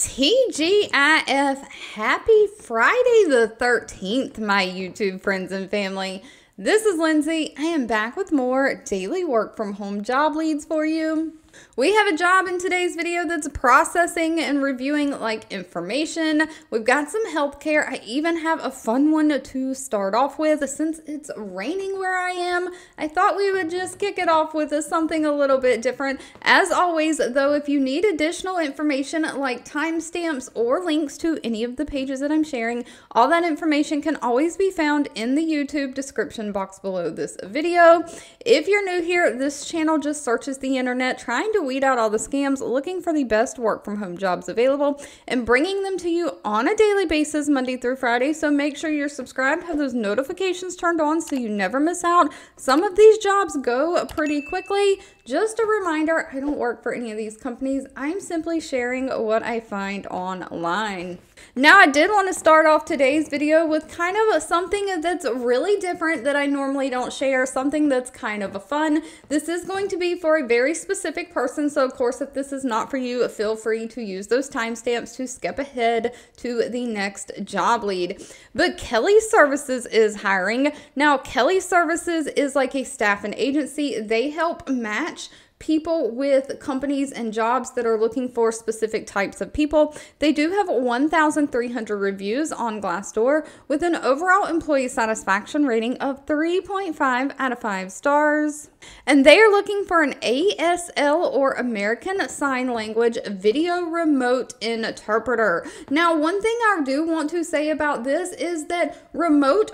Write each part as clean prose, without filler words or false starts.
TGIF, happy Friday the 13th, my YouTube friends and family. This is Lindsay. I am back with more daily work from home job leads for you. We have a job in today's video that's processing and reviewing information. We've got some healthcare. I even have a fun one to start off with. Since it's raining where I am, I thought we would just kick it off with something a little bit different. As always, though, if you need additional information like timestamps or links to any of the pages that I'm sharing, all that information can always be found in the YouTube description box below this video. If you're new here, this channel just searches the internet trying to weed out all the scams, looking for the best work from home jobs available and bringing them to you on a daily basis, Monday through Friday. So make sure you're subscribed, have those notifications turned on so you never miss out. Some of these jobs go pretty quickly. Just a reminder, I don't work for any of these companies. I'm simply sharing what I find online. Now, I did want to start off today's video with kind of something that's really different that I normally don't share, something that's kind of fun. This is going to be for a very specific person, so of course, if this is not for you, feel free to use those timestamps to skip ahead to the next job lead. But Kelly Services is hiring. Now, Kelly Services is like a staffing agency. They help match people with companies and jobs that are looking for specific types of people. They do have 1,300 reviews on Glassdoor with an overall employee satisfaction rating of 3.5 out of 5 stars. And they are looking for an ASL or American Sign Language video remote interpreter. Now, one thing I do want to say about this is that remote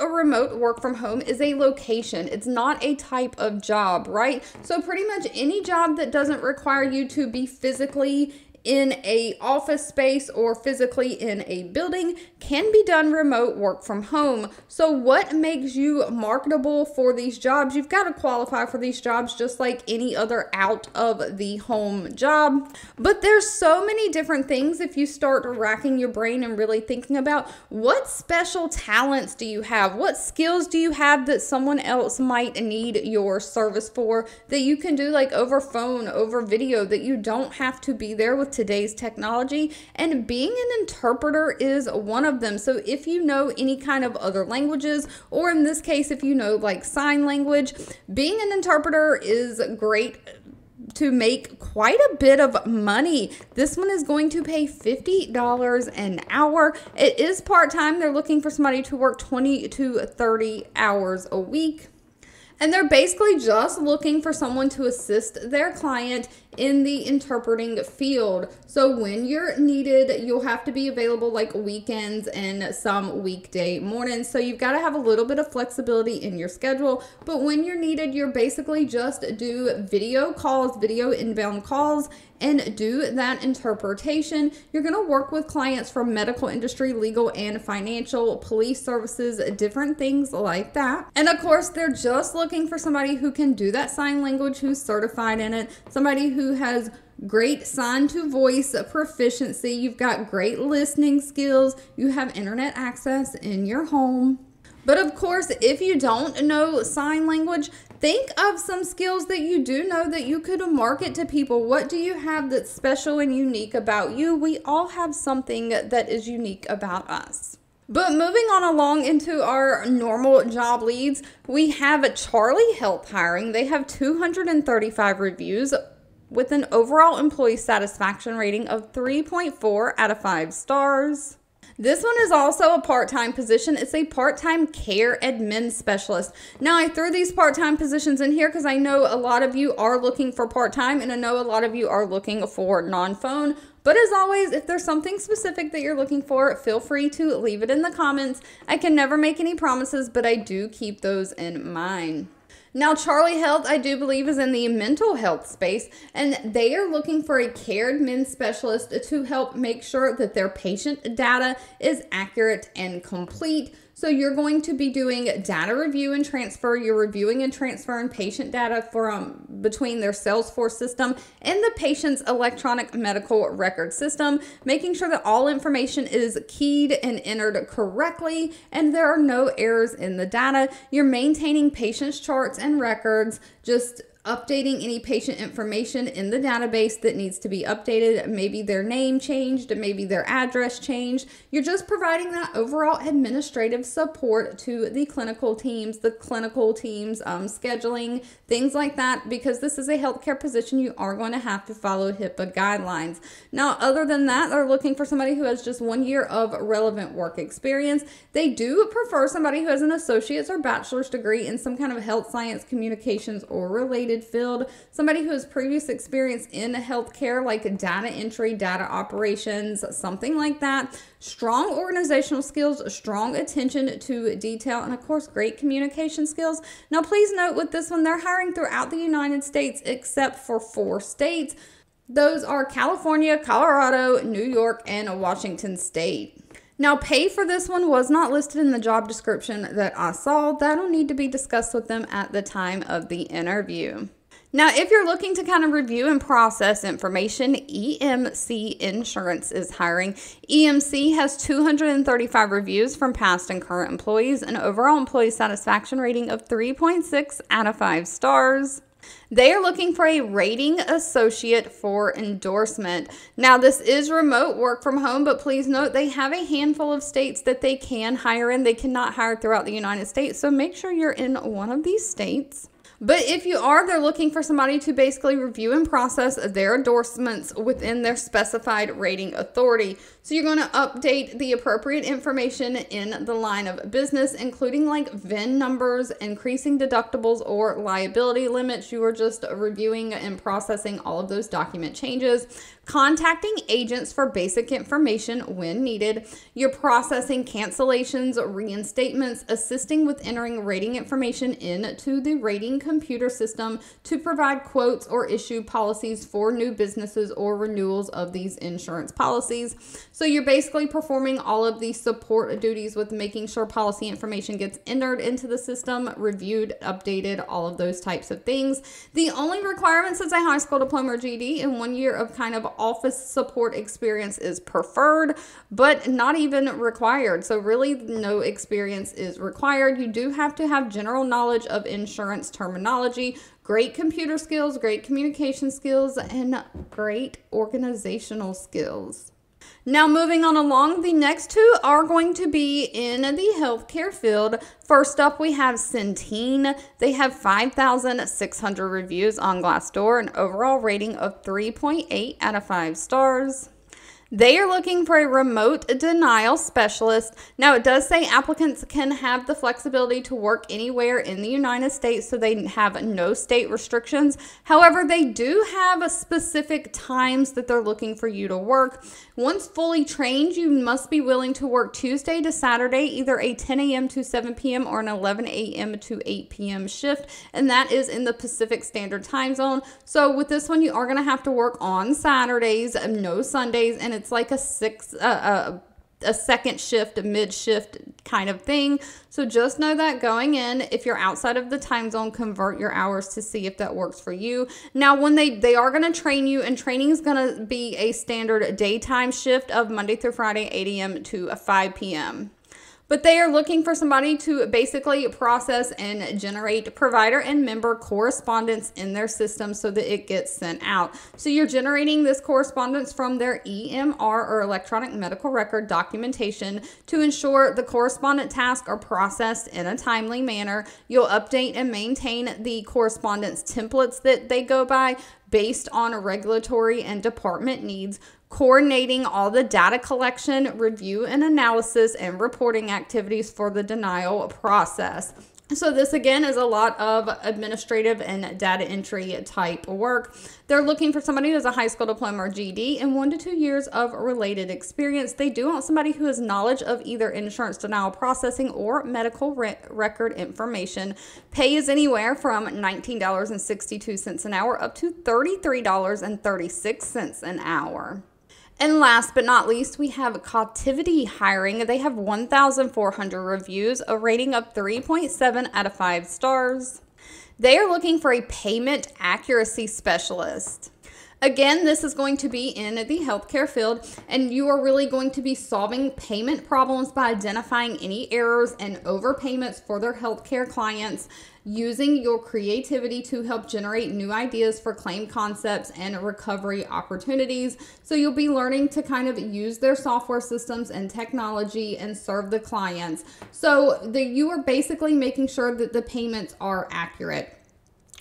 work from home is a location. It's not a type of job, right? So pretty much any job that doesn't require you to be physically in a office space or physically in a building can be done remote work from home. So what makes you marketable for these jobs? You've got to qualify for these jobs just like any other out of the home job. But there's so many different things if you start racking your brain and really thinking about what special talents do you have? What skills do you have that someone else might need your service for that you can do like over phone, over video, that you don't have to be there with today's technology? And being an interpreter is one of them. So if you know any kind of other languages, or in this case, if you know like sign language, being an interpreter is great to make quite a bit of money. This one is going to pay $50 an hour. It is part-time. They're looking for somebody to work 20 to 30 hours a week. And they're basically just looking for someone to assist their client in the interpreting field. So when you're needed, you'll have to be available like weekends and some weekday mornings. So you've got to have a little bit of flexibility in your schedule. But when you're needed, you're basically just do video calls, video inbound calls, and do that interpretation. You're going to work with clients from medical industry, legal and financial, police services, different things like that. And of course, they're just looking for somebody who can do that sign language, who's certified in it, somebody who has great sign to voice proficiency. You've got great listening skills. You have internet access in your home. But of course, if you don't know sign language, think of some skills that you do know that you could market to people. What do you have that's special and unique about you? We all have something that is unique about us. But moving on along into our normal job leads, we have Charlie Health hiring. They have 235 reviews with an overall employee satisfaction rating of 3.4 out of 5 stars. This one is also a part-time position. It's a part-time care admin specialist. Now, I threw these part-time positions in here because I know a lot of you are looking for part-time, and I know a lot of you are looking for non-phone. But as always, if there's something specific that you're looking for, feel free to leave it in the comments. I can never make any promises, but I do keep those in mind. Now, Charlie Health, I do believe, is in the mental health space, and they are looking for a care admin specialist to help make sure that their patient data is accurate and complete. So you're going to be doing data review and transfer. You're reviewing and transferring patient data from between their Salesforce system and the patient's electronic medical record system, making sure that all information is keyed and entered correctly and there are no errors in the data. You're maintaining patient's charts and records, just updating any patient information in the database that needs to be updated. Maybe their name changed, maybe their address changed. You're just providing that overall administrative support to the clinical teams, scheduling, things like that, because this is a healthcare position. You are going to have to follow HIPAA guidelines. Now, other than that, they're looking for somebody who has just 1 year of relevant work experience. They do prefer somebody who has an associate's or bachelor's degree in some kind of health science, communications, or related field. Somebody who has previous experience in healthcare, like data entry, data operations, something like that. Strong organizational skills, strong attention to detail, and of course, great communication skills. Now, please note with this one, they're hiring throughout the United States except for 4 states. Those are California, Colorado, New York, and Washington State. Now, pay for this one was not listed in the job description that I saw. That'll need to be discussed with them at the time of the interview. Now, if you're looking to kind of review and process information, EMC Insurance is hiring. EMC has 235 reviews from past and current employees, an overall employee satisfaction rating of 3.6 out of 5 stars. They are looking for a rating associate for endorsement. Now, this is remote work from home, but please note they have a handful of states that they can hire in. They cannot hire throughout the United States, so make sure you're in one of these states. But if you are, they're looking for somebody to basically review and process their endorsements within their specified rating authority. So you're going to update the appropriate information in the line of business, including like VIN numbers, increasing deductibles, or liability limits. You are just reviewing and processing all of those document changes, contacting agents for basic information when needed. You're processing cancellations, reinstatements, assisting with entering rating information into the rating computer system to provide quotes or issue policies for new businesses or renewals of these insurance policies. So you're basically performing all of the support duties with making sure policy information gets entered into the system, reviewed, updated, all of those types of things. The only requirements is a high school diploma or GED and 1 year of kind of office support experience is preferred, but not even required. So really no experience is required. You do have to have general knowledge of insurance terminology, great computer skills, great communication skills, and great organizational skills. Now, moving on along, the next 2 are going to be in the healthcare field. First up, we have Centene. They have 5,600 reviews on Glassdoor, an overall rating of 3.8 out of 5 stars. They are looking for a remote denial specialist. Now, it does say applicants can have the flexibility to work anywhere in the United States, so they have no state restrictions. However, they do have specific times that they're looking for you to work. Once fully trained, you must be willing to work Tuesday to Saturday, either a 10 a.m. to 7 p.m. or an 11 a.m. to 8 p.m. shift, and that is in the Pacific Standard Time Zone. So with this one, you are going to have to work on Saturdays, no Sundays, and it's like a second shift, a mid-shift kind of thing. So just know that going in, if you're outside of the time zone, convert your hours to see if that works for you. Now, when they are going to train you, and training is going to be a standard daytime shift of Monday through Friday, 8 a.m. to 5 p.m. But they are looking for somebody to basically process and generate provider and member correspondence in their system so that it gets sent out. So you're generating this correspondence from their EMR or electronic medical record documentation to ensure the correspondent tasks are processed in a timely manner. You'll update and maintain the correspondence templates that they go by based on regulatory and department needs, coordinating all the data collection, review and analysis, and reporting activities for the denial process. So this again is a lot of administrative and data entry type work. They're looking for somebody who has a high school diploma or GED and 1 to 2 years of related experience. They do want somebody who has knowledge of either insurance denial processing or medical record information. Pay is anywhere from $19.62 an hour up to $33.36 an hour. And last but not least, we have Cotiviti hiring. They have 1,400 reviews, a rating of 3.7 out of 5 stars. They are looking for a payment accuracy specialist. Again, this is going to be in the healthcare field, and you are really going to be solving payment problems by identifying any errors and overpayments for their healthcare clients, using your creativity to help generate new ideas for claim concepts and recovery opportunities. So you'll be learning to kind of use their software systems and technology and serve the clients. So you are basically making sure that the payments are accurate.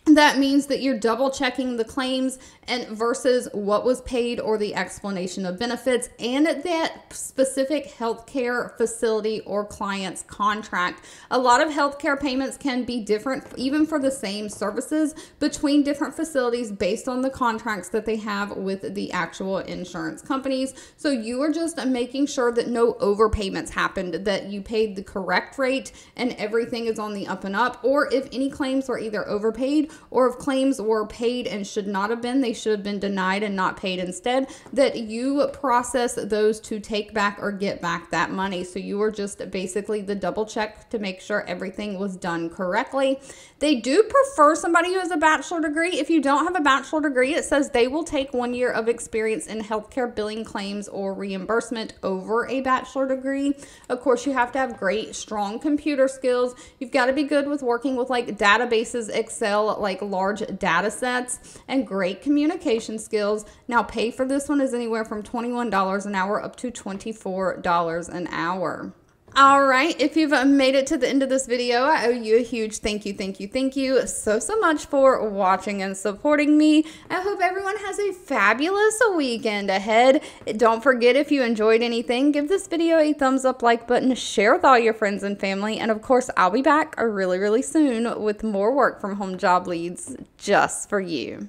That means that you're double checking the claims and versus what was paid or the explanation of benefits and that specific healthcare facility or client's contract. A lot of healthcare payments can be different, even for the same services, between different facilities based on the contracts that they have with the actual insurance companies. So you are just making sure that no overpayments happened, that you paid the correct rate and everything is on the up and up, or if any claims were either overpaid or if claims were paid and should not have been, they should have been denied and not paid instead, that you process those to take back or get back that money. So you were just basically the double check to make sure everything was done correctly. They do prefer somebody who has a bachelor degree. If you don't have a bachelor degree, it says they will take 1 year of experience in healthcare billing claims or reimbursement over a bachelor degree. Of course, you have to have great, strong computer skills. You've got to be good with working with like databases, Excel, like large data sets, and great communication skills. Now, pay for this one is anywhere from $21 an hour up to $24 an hour. All right, if you've made it to the end of this video, I owe you a huge thank you so much for watching and supporting me. I hope everyone has a fabulous weekend ahead. Don't forget, if you enjoyed anything, give this video a thumbs up, like button, share with all your friends and family, and of course, I'll be back really soon with more work from home job leads just for you.